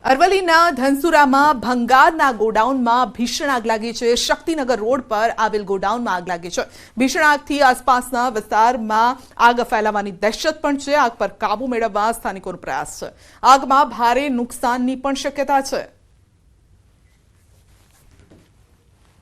અરવલ્લીના ધનસુરામાં ભંગારના ગોડાઉનમાં ભીષણ આગ લાગી છે। શક્તિનગર રોડ પર આવેલ ગોડાઉનમાં આગ લાગી છે। ભીષણ આગથી આસપાસના વિસ્તારમાં આગ ફેલાવાની દહેશત પણ છે। આગ પર કાબુ મેળવવા સ્થાનિકોનો પ્રયાસ છે। આગમાં ભારે નુકસાનની પણ શક્યતા છે।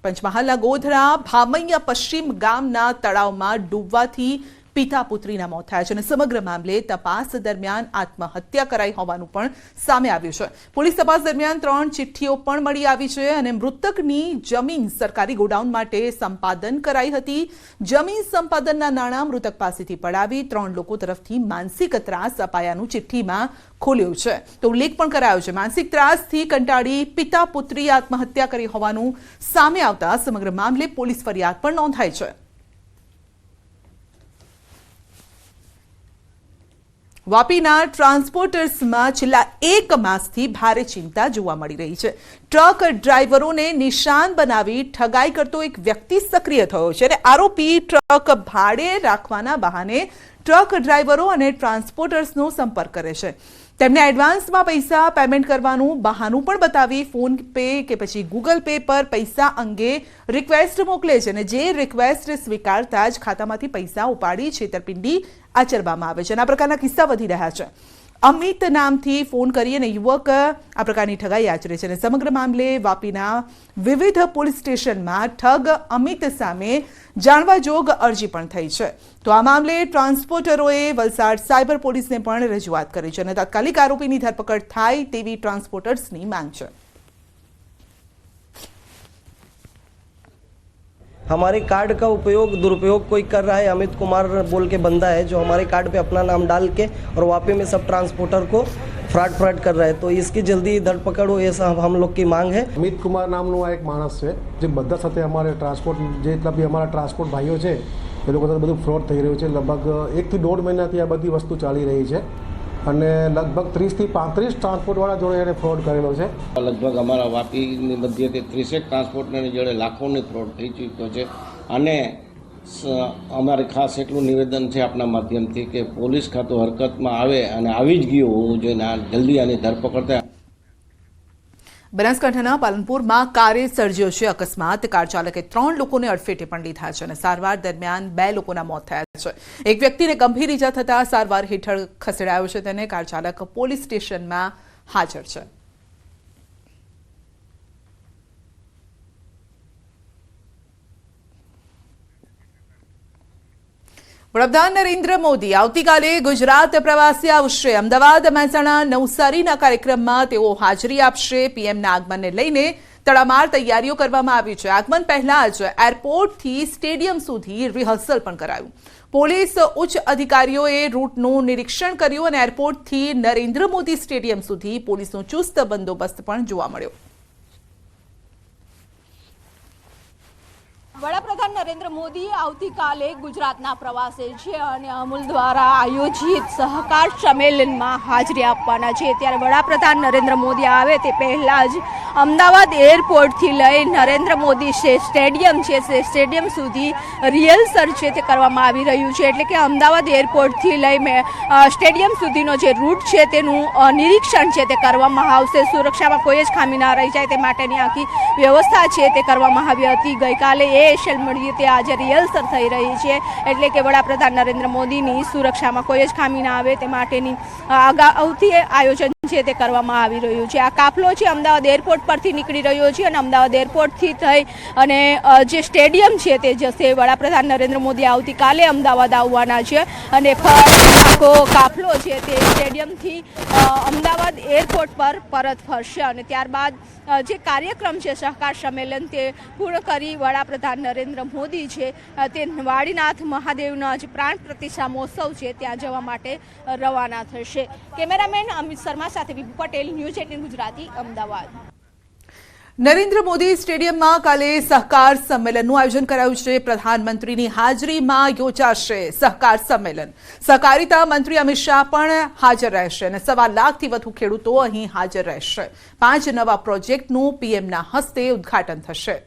પંચમહાલના ગોધરા ભામૈયા પશ્ચિમ ગામના તળાવમાં ડૂબવાથી પિતા પુત્રીના મોત થયા છે અને સમગ્ર મામલે તપાસ દરમિયાન આત્મહત્યા કરાઈ હોવાનું પણ સામે આવ્યું છે। પોલીસ તપાસ દરમિયાન 3 ચિઠ્ઠીઓ પણ મળી આવી છે અને મૃતકની જમીન સરકારી ગોડાઉન માટે સંપાદન કરાઈ હતી। જમીન સંપાદનના નાણાં મૃતક પાસેથી પડાવી 3 લોકો તરફથી માનસિક ત્રાસ અપાયાનું ચિઠ્ઠીમાં ખોલ્યું છે। તો ઉલ્લેખ પણ કરાયો છે। માનસિક ત્રાસથી કંટાળી પિતા પુત્રીએ આત્મહત્યા કરી હોવાનું સામે આવતા સમગ્ર મામલે પોલીસ ફરિયાદ પણ નોંધાઈ છે। વાપીના ટ્રાન્સપોર્ટર્સમાં છેલ્લા 1 માસથી ભારે ચિંતા જોવા મળી રહી છે। ટ્રક ડ્રાઈવરોને નિશાન બનાવી ઠગાઈ કરતો એક વ્યક્તિ સક્રિય થયો છે અને આરોપી ટ્રક ભાડે રાખવાના બહાને ટ્રક ડ્રાઈવરો અને ટ્રાન્સપોર્ટર્સનો સંપર્ક કરે છે। તેમને એડવાન્સમાં પૈસા પેમેન્ટ કરવાનું બહાનું પણ બતાવી ફોન પે કે પછી ગૂગલ પે પર પૈસા અંગે રિક્વેસ્ટ મોકલે છે અને જે રિક્વેસ્ટ સ્વીકારતા જ ખાતામાંથી પૈસા ઉપાડી છેતરપિંડી આચરવામાં આવે છે અને આ પ્રકારના કિસ્સા વધી રહ્યા છે। અમિત નામથી ફોન કરી અને યુવક આ પ્રકારની ઠગાઈ આચરે છે અને સમગ્ર મામલે વાપીના વિવિધ પોલીસ સ્ટેશનમાં ઠગ અમિત સામે જાણવાજોગ અરજી પણ થઈ છે। તો આ મામલે ટ્રાન્સપોર્ટરોએ વલસાડ સાયબર પોલીસને પણ રજૂઆત કરી છે અને તાત્કાલિક આરોપીની ધરપકડ થાય તેવી ટ્રાન્સપોર્ટર્સની માંગ છે। हमारे कार्ड का उपयोग दुरुपयोग कोई कर रहा है। अमित कुमार बोल के बंदा है जो हमारे कार्ड पे अपना नाम डाल के और वापी में सब ट्रांसपोर्टर को फ्रॉड कर रहा है। तो इसकी जल्दी धरपकड़ हो ऐसा हम लोग की मांग है। અમિત કુમાર નામનો આ એક માણસ છે જે બધા સાથે અમારે ટ્રાન્સપોર્ટ જેટલા બી અમારા ટ્રાન્સપોર્ટ ભાઈઓ છે એ લોકો સાથે બધું ફ્રોડ થઈ રહ્યું છે। લગભગ 1 થી 1.5 મહિનાથી આ બધી વસ્તુ ચાલી રહી છે અને લગભગ 30 થી 35 ટ્રાન્સપોર્ટવાળા જોડે એને ફ્રોડ કરેલો છે। લગભગ અમારા વાપીની મધ્યથી 30 ટ્રાન્સપોર્ટરની જોડે લાખોની ફ્રોડ થઈ ચૂક્યો છે અને અમારે ખાસ એટલું નિવેદન છે આપના માધ્યમથી કે પોલીસ ખાતું હરકતમાં આવે અને આવી જ ગયું હોવું જોઈએ, જલ્દી આની ધરપકડ થાય। બનાસકાંઠાના પાલનપુરમાં કારે સર્જ્યો છે અકસ્માત। કાર ચાલકે 3 લોકોને અડફેટે પણ લીધા છે અને સારવાર દરમિયાન 2 લોકોના મોત થયા છે। એક વ્યક્તિને ગંભીર ઈજા થતા સારવાર હેઠળ ખસેડાયો છે। તેને કાર ચાલક પોલીસ સ્ટેશનમાં હાજર છે। વડાપ્રધાન નરેન્દ્ર મોદી આવતીકાલે ગુજરાત પ્રવાસે આવશે। અમદાવાદ, મહેસાણા, નવસારીના કાર્યક્રમમાં તેઓ હાજરી આપશે। પીએમના આગમનને લઈને તડામાર તૈયારીઓ કરવામાં આવી છે। આગમન પહેલા જ એરપોર્ટથી સ્ટેડિયમ સુધી રિહર્સલ પણ કરાયું। પોલીસ ઉચ્ચ અધિકારીઓએ રૂટનું નિરીક્ષણ કર્યું અને એરપોર્ટથી નરેન્દ્ર મોદી સ્ટેડિયમ સુધી પોલીસનો ચુસ્ત બંદોબસ્ત પણ જોવા મળ્યો। વડાપ્રધાન નરેન્દ્ર મોદી આવતીકાલે ગુજરાતના પ્રવાસે છે અને અમૂલ દ્વારા આયોજિત સહકાર સંમેલનમાં હાજરી આપવાના છે। ત્યારે વડાપ્રધાન નરેન્દ્ર મોદી આવે તે પહેલાં જ અમદાવાદ એરપોર્ટથી લઈ નરેન્દ્ર મોદી સ્ટેડિયમ છે તે સ્ટેડિયમ સુધી રિહર્સલ છે તે કરવામાં આવી રહ્યું છે। એટલે કે અમદાવાદ એરપોર્ટથી લઈ સ્ટેડિયમ સુધીનો જે રૂટ છે તેનું નિરીક્ષણ છે તે કરવામાં આવશે। સુરક્ષામાં કોઈ જ ખામી ના રહી જાય તે માટેની આખી વ્યવસ્થા છે તે કરવામાં આવી હતી। ગઈકાલે મળીએ તે આજે રિહર્સલ થઈ રહી છે એટલે કે વડાપ્રધાન નરેન્દ્ર મોદીની સુરક્ષામાં કોઈ જ ખામી ના આવે તે માટેની અગાઉથી આયોજન છે તે કરવામાં આવી રહ્યું છે। આ કાફલો છે અમદાવાદ એરપોર્ટ પરથી નીકળી રહ્યો છે અને અમદાવાદ એરપોર્ટથી થઈ અને જે સ્ટેડિયમ છે તે જશે। વડાપ્રધાન નરેન્દ્ર મોદી આવતીકાલે અમદાવાદ આવવાના છે અને આખો કાફલો છે તે સ્ટેડિયમથી અમદાવાદ એરપોર્ટ પર પરત ફરશે અને ત્યારબાદ જે કાર્યક્રમ છે સહકાર સંમેલન તે પૂર્ણ કરી વડાપ્રધાન નરેન્દ્ર મોદી છે તે વાડીનાથ મહાદેવના જે પ્રાણ પ્રતિષ્ઠા મહોત્સવ છે ત્યાં જવા માટે રવાના થશે। કેમેરામેન અમિત શર્મા સાથે વિભુ પટેલ, ન્યૂઝ 18 ગુજરાતી, અમદાવાદ। નરેન્દ્ર મોદી સ્ટેડિયમમાં કાલે સહકાર સંમેલનનું આયોજન કરાયું છે। પ્રધાનમંત્રીની હાજરીમાં યોજાશે સહકાર સંમેલન। સહકારિતા મંત્રી અમિત શાહ પણ હાજર રહેશે અને 1.25 લાખથી વધુ ખેડૂતો અહીં હાજર રહેશે। 5 નવા પ્રોજેક્ટનું પીએમના હસ્તે ઉદ્ઘાટન થશે।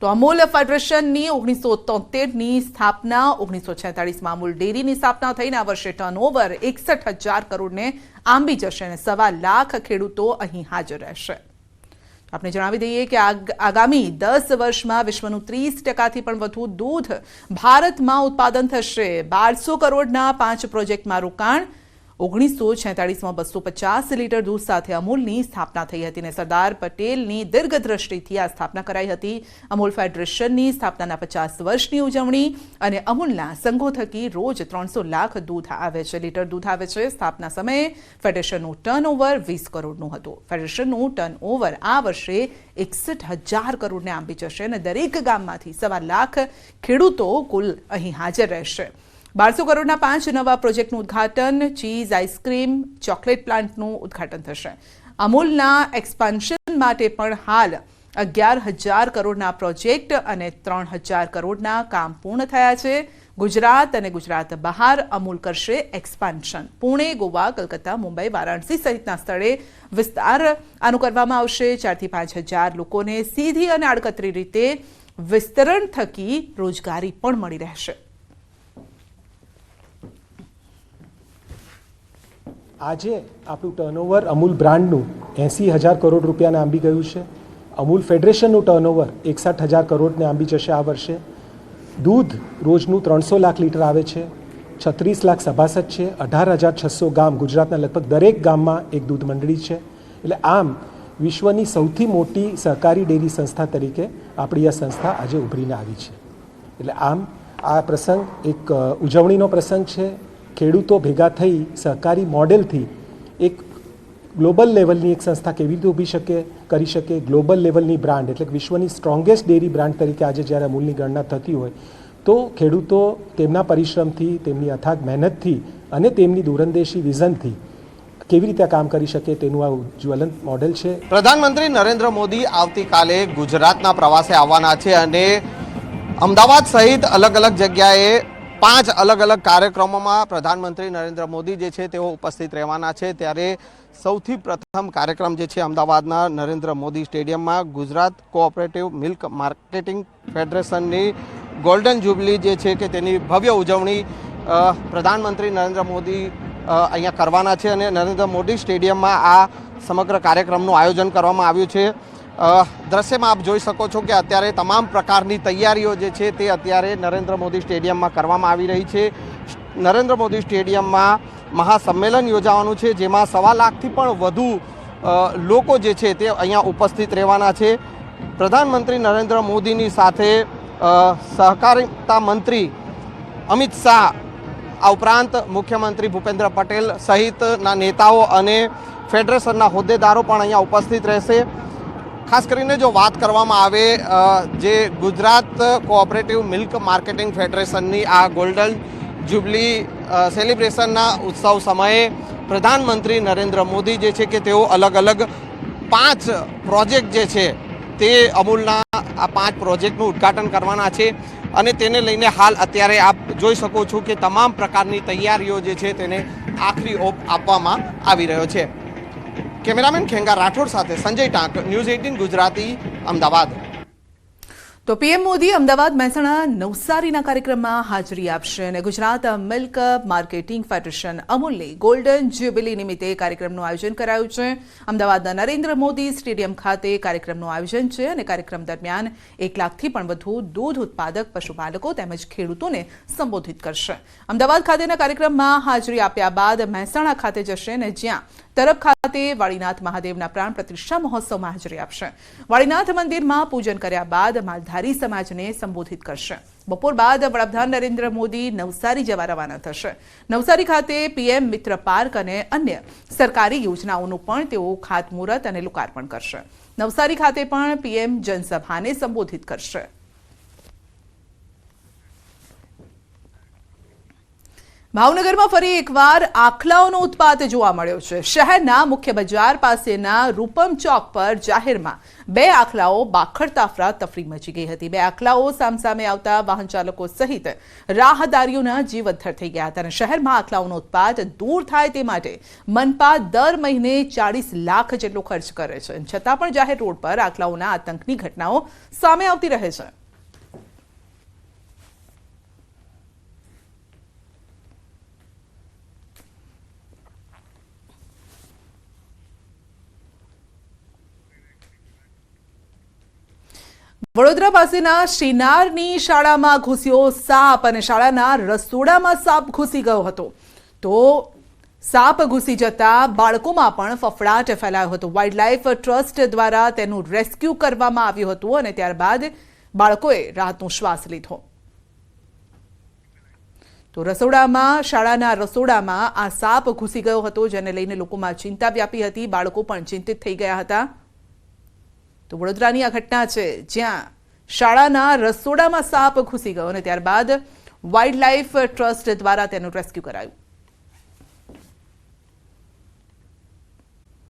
તો અમૂલ ફેડરેશનની 1973ની સ્થાપના, 1946માં અમૂલ ડેરીની સ્થાપના થઈને આ વર્ષે ટર્નઓવર 61,000 કરોડને આંબી જશે અને 1.25 લાખ ખેડૂતો અહીં હાજર રહેશે. આપણે જણાવી દઈએ કે આગામી 10 વર્ષમાં વિશ્વનું 30%થી પણ વધુ દૂધ ભારતમાં ઉત્પાદન થશે. 1200 કરોડના 5 પ્રોજેક્ટમાં રોકાણ. 1946માં 250 લીટર દૂધ સાથે અમૂલની સ્થાપના થઈ હતી અને સરદાર પટેલની દીર્ઘદ્રષ્ટિથી આ સ્થાપના કરાઈ હતી. અમૂલ ફેડરેશનની સ્થાપનાના 50 વર્ષની ઉજવણી અને અમૂલના સંઘો થકી રોજ 300 લાખ લીટર દૂધ આવે છે. સ્થાપના સમયે ફેડરેશનનું ટર્નઓવર 20 કરોડનું હતું. ફેડરેશનનું ટર્નઓવર આ વર્ષે 61,000 કરોડને આંબી જશે અને દરેક ગામમાંથી 1.25 લાખ ખેડૂતો કુલ અહીં હાજર રહેશે. 1200 કરોડના 5 નવા પ્રોજેક્ટનું ઉદ્ઘાટન, ચીઝ, આઈસ્ક્રીમ, ચોકલેટ પ્લાન્ટનું ઉદ્ઘાટન થશે. અમૂલના એક્સપાન્શન માટે પણ હાલ 11,000 કરોડના પ્રોજેક્ટ અને 3,000 કરોડના કામ પૂર્ણ થયા છે. ગુજરાત અને ગુજરાત બહાર અમૂલ કરશે એક્સપાન્શન. પુણે, ગોવા, કલકત્તા, મુંબઈ, વારાણસી સહિતના સ્થળે વિસ્તાર આનું કરવામાં આવશે. 4,000 થી 5,000 લોકોને સીધી અને આડકતરી રીતે વિસ્તરણ થકી રોજગારી પણ મળી રહેશે. આજે આપણું ટર્નઓવર અમૂલ બ્રાન્ડનું 80,000 કરોડ રૂપિયાને આંબી ગયું છે. અમૂલ ફેડરેશનનું ટર્નઓવર 61,000 કરોડને આંબી જશે આ વર્ષે. દૂધ રોજનું 300 લાખ લીટર આવે છે. 36 લાખ સભાસદ છે. 18,600 ગામ, ગુજરાતના લગભગ દરેક ગામમાં એક દૂધ મંડળી છે. એટલે આમ વિશ્વની સૌથી મોટી સહકારી ડેરી સંસ્થા તરીકે આપણી આ સંસ્થા આજે ઉભરીને આવી છે. એટલે આમ આ પ્રસંગ એક ઉજવણીનો પ્રસંગ છે. ખેડૂતો ભેગા થઈ સહકારી મોડેલથી એક ગ્લોબલ લેવલની એક સંસ્થા કેવી રીતે ઊભી કરી શકે, ગ્લોબલ લેવલની બ્રાન્ડ એટલે વિશ્વની સ્ટ્રોંગેસ્ટ ડેરી બ્રાન્ડ તરીકે આજે જ્યારે અમૂલની ગણના થતી હોય તો ખેડૂતો તેમના પરિશ્રમથી, તેમની અથાગ મહેનતથી અને તેમની દૂરંદેશી વિઝનથી કેવી રીતે કામ કરી શકે તેનું આ જ્વલંત મોડેલ છે. પ્રધાનમંત્રી નરેન્દ્ર મોદી આવતીકાલે ગુજરાતના પ્રવાસે આવવાના છે અને અમદાવાદ સહિત અલગ અલગ જગ્યાએ 5 અલગ અલગ કાર્યક્રમોમાં પ્રધાનમંત્રી નરેન્દ્ર મોદી જે છે તેઓ ઉપસ્થિત રહેવાના છે. ત્યારે સૌથી પ્રથમ કાર્યક્રમ જે છે અમદાવાદના નરેન્દ્ર મોદી સ્ટેડિયમમાં ગુજરાત કોઓપરેટિવ મિલ્ક માર્કેટિંગ ફેડરેશનની ગોલ્ડન જ્યુબલી જે છે કે તેની ભવ્ય ઉજવણી પ્રધાનમંત્રી નરેન્દ્ર મોદી અહીંયા કરવાના છે અને નરેન્દ્ર મોદી સ્ટેડિયમમાં આ સમગ્ર કાર્યક્રમનું આયોજન કરવામાં આવ્યું છે. દ્રશ્યમાં આપ જોઈ શકો છો કે અત્યારે તમામ પ્રકારની તૈયારીઓ જે છે તે અત્યારે નરેન્દ્ર મોદી સ્ટેડિયમમાં કરવામાં આવી રહી છે. નરેન્દ્ર મોદી સ્ટેડિયમમાં મહાસંમેલન યોજાવાનું છે જેમાં 1.25 લાખથી પણ વધુ લોકો જે છે તે અહીંયા ઉપસ્થિત રહેવાના છે. પ્રધાનમંત્રી નરેન્દ્ર મોદીની સાથે સહકારિતા મંત્રી અમિત શાહ, આ ઉપરાંત મુખ્યમંત્રી ભૂપેન્દ્ર પટેલ સહિતના નેતાઓ અને ફેડરેશનના હોદ્દેદારો પણ અહીંયા ઉપસ્થિત રહેશે. ખાસ કરીને જો વાત કરવામાં આવે જે ગુજરાત કોઓપરેટિવ મિલ્ક માર્કેટિંગ ફેડરેશનની આ ગોલ્ડન જ્યુબલી સેલિબ્રેશનના ઉત્સવ સમયે પ્રધાનમંત્રી નરેન્દ્ર મોદી જે છે કે તેઓ અલગ અલગ 5 પ્રોજેક્ટ જે છે તે અમૂલના આ 5 પ્રોજેક્ટનું ઉદ્ઘાટન કરવાના છે અને તેને લઈને હાલ અત્યારે આપ જોઈ શકો છો કે તમામ પ્રકારની તૈયારીઓ જે છે તેને આખરી ઓપ આપવામાં આવી રહ્યો છે. કેમેરામેન ખેંગા રાઠોડ સાથે સંજય ટાંક, ન્યૂઝ 18 ગુજરાતી, અમદાવાદ. તો પીએમ મોદી અમદાવાદ, મહેસાણા, નવસારીના કાર્યક્રમમાં હાજરી આપશે અને ગુજરાત મિલ્ક માર્કેટિંગ ફેડરેશન અમૂલની ગોલ્ડન જ્યુબિલી નિમિત્તે કાર્યક્રમનું આયોજન કરાયું છે. અમદાવાદના નરેન્દ્ર મોદી સ્ટેડિયમ ખાતે કાર્યક્રમનું આયોજન છે અને કાર્યક્રમ દરમિયાન 1 લાખથી પણ વધુ દૂધ ઉત્પાદક પશુપાલકો તેમજ ખેડૂતોને સંબોધિત કરશે. અમદાવાદ ખાતેના કાર્યક્રમમાં હાજરી આપ્યા બાદ મહેસાણા ખાતે જશે અને જ્યાં તરફ ખાતે વાળીનાથ મહાદેવના પ્રાણ પ્રતિષ્ઠા મહોત્સવમાં હાજરી આપશે. વાળીનાથ મંદિરમાં પૂજન કર્યા બાદ માલધારી સમાજને સંબોધિત કરશે. બપોર બાદ વડાપ્રધાન નરેન્દ્ર મોદી નવસારી જવા રવાના થશે. નવસારી ખાતે પીએમ મિત્ર પાર્ક અને અન્ય સરકારી યોજનાઓનું પણ તેઓ ખાતમુહૂર્ત અને લોકાર્પણ કરશે. નવસારી ખાતે પણ પીએમ જનસભાને સંબોધિત કરશે. ભાવનગરમાં ફરી એકવાર આખલાઓનો ઉત્પાત જોવા મળ્યો છે। શહેરના મુખ્ય બજાર પાસેના રૂપમ ચોક પર જાહેરમાં 2 આખલાઓ બાખડતા અફરાતફરી મચી ગઈ હતી। 2 આખલાઓ સામસામે આવતા વાહન ચાલકો સહિત રાહદારીઓના જીવ અદ્ધર થઈ ગયા હતા અને શહેરમાં આખલાઓનો ઉત્પાત દૂર થાય તે માટે મનપા દર મહિને 40 લાખ જેટલો ખર્ચ કરે છે, છતાં પણ જાહેર રોડ પર આખલાઓના આતંકની ઘટનાઓ સામે આવતી રહે છે। વડોદરા પાસેના શ્રીનારની શાળામાં ઘૂસ્યો સાપ અને શાળાના રસોડામાં સાપ ઘૂસી ગયો હતો તો સાપ ઘૂસી જતા બાળકોમાં પણ ફફડાટ ફેલાયો હતો। વાઇલ્ડલાઇફ ટ્રસ્ટ દ્વારા તેનું રેસ્ક્યુ કરવામાં આવ્યું હતું અને ત્યારબાદ બાળકોએ રાહતનો શ્વાસ લીધો। તો શાળાના રસોડામાં આ સાપ ઘૂસી ગયો હતો, જેને લઈને લોકોમાં ચિંતા વ્યાપી હતી। બાળકો પણ ચિંતિત થઈ ગયા હતા। તો વડોદરાની આ ઘટના છે, જ્યાં શાળાના રસોડામાં સાપ ઘૂસી ગયો અને ત્યારબાદ વાઇલ્ડલાઇફ ટ્રસ્ટ દ્વારા તેનું રેસ્ક્યુ કરાયું।